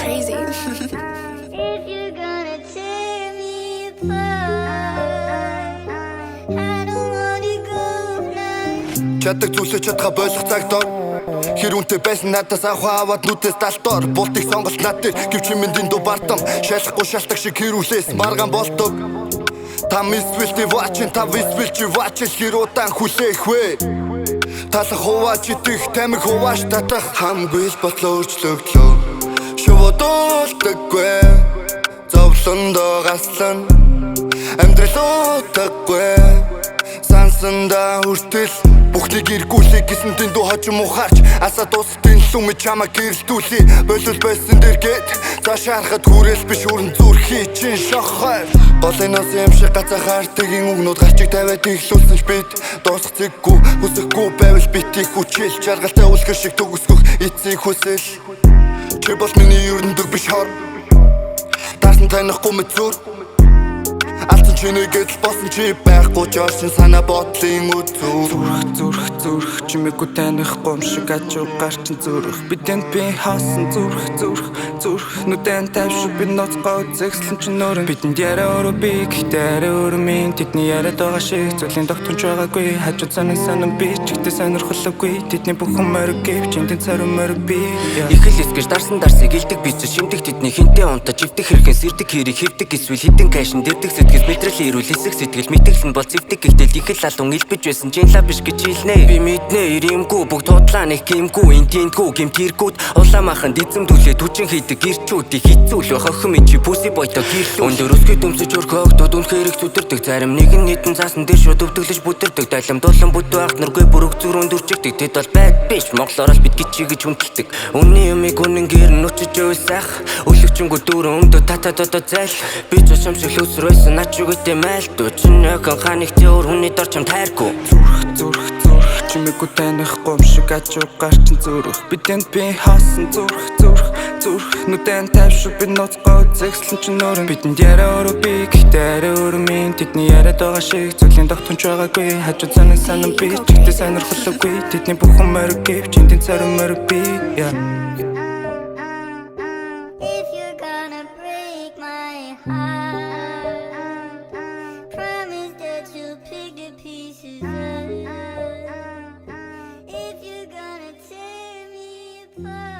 crazy. If you're gonna tear me apart, I don't wanna go now. Чаддаг зүйлээ чадхаа болох цагдаа хэр үнтэй байсан надаас аваад нүдээс талтор бултыг сонголт над дээр гэвч миндийн дуу бартам шалахгүй шалтак шиг хэрүүлээс маргаан болдог там эсвэл ти вачин та висвэл чи вачил хэр удаан хүлээх вэ талах хуваач идэх тамиг хувааш татах хамгийн л бодлоо өөрчлөгдлөө шувуудуулдаггүй зовлондоо гаслан амьдралуудаггүй сансанда хүртэл бүхнийг эргүүлэх гэсэн дэндүү хожим ухаарч асаа дуустын лүмэ чамаа гэрэлтүүлээ болол байсан дэргээд цаашаа харахад хүрэл биш өрн зүрхий чин шохой голынос юм шиг гацаа хартгийн үгнүүд гарчиг тавиад иглүүлсэн ч бид дуусах зэггүй хүсэхгүй байвал битгий хүчил жаргалтай үлгэр шиг төгсгөх эцсийн хүсэл чи бол миний ерөндөг биш хор дарсан танихгүй мэд зүр алцсан чинийгээд л босон чи байхгүй ч оршин санаа бодлын үзүүр зүрх чимээгүй танихгүй юм шиг ажуу гарчин зүрх бидэнд би хаасан зүрх нүдэн тавьшгүй би ноцгоо зэгслэн чи нөрөн бидэнд яриа өөрөө би гэхдээ өөрөө минь тэдний яриад байгаа шиг зүйлийн тогтмож байгаагүй хажуу санан би ч ихтэй сонирхолгүй тэдний бүхэн мориг гэвч эндэн царим мориг би их л эсгэж дарсыг илдэг би ч шимдэг тэдний хинтээ унтаж живдэг хэрхэн сэрдэг хэрэг хэвдэг эсвэл хитэн кашин дэрдэг сэтгэл мэдрэл ирүүл хэсэг сэтгэл мэтгэл нь бол зэвдэг гэхдээ их л алуун илбэж байсан жинла биш гэж хэлнэ би мэднэ иримгүй бүгд тудлаа нэг гимгүй интиндгүй гимтэргүүд улаамахан дизэмдүүлээ түчин хийдэг гэрчүүдийг хитцүүл байх охин чи пүси бойто гэрл өндөр өсгөө дөмсөж өрхөөгдүүд үнхээр их зүдэрдэг зарим нэгэн нийтэн цаасан дээр шууд өвдөглөж бүдэрдэг далим дулан бүдүү ахт нүргүй бүрэг зүрүүн дүрчигдэг тэд бол байд биш монголоороос бид гिचигэж хүндэлдэг үнний юмыг үнэн гэр нүчж өйсах өлөгчөнгөө дүүрэн өмдө татадодо зайл би ч шам шиг лүсэр байсан нач үгтэй майл дүүчин нөхөн ханыг төр хүний дор чам тайргүй зүрх чимээгүй танихгүй юм шиг ажуу гарчин зүрх бидэнд би хаасан зүрх нүдэн тавьшгүй би ноцгоо зэгслэн чи нөрөн бидэнд яриа өөрөө би гэхдээ өөрөө минь тэдний яриад байгаа шиг зүйлийн тогтмож байгаагүй хажуу санан би ч ихтэй сонирхолгүй тэдний бүхэн мориг гэвч эндэн царим мориг би If you're gonna break my heart, promise that you'll pick the pieces up. If you're gonna tear me apart.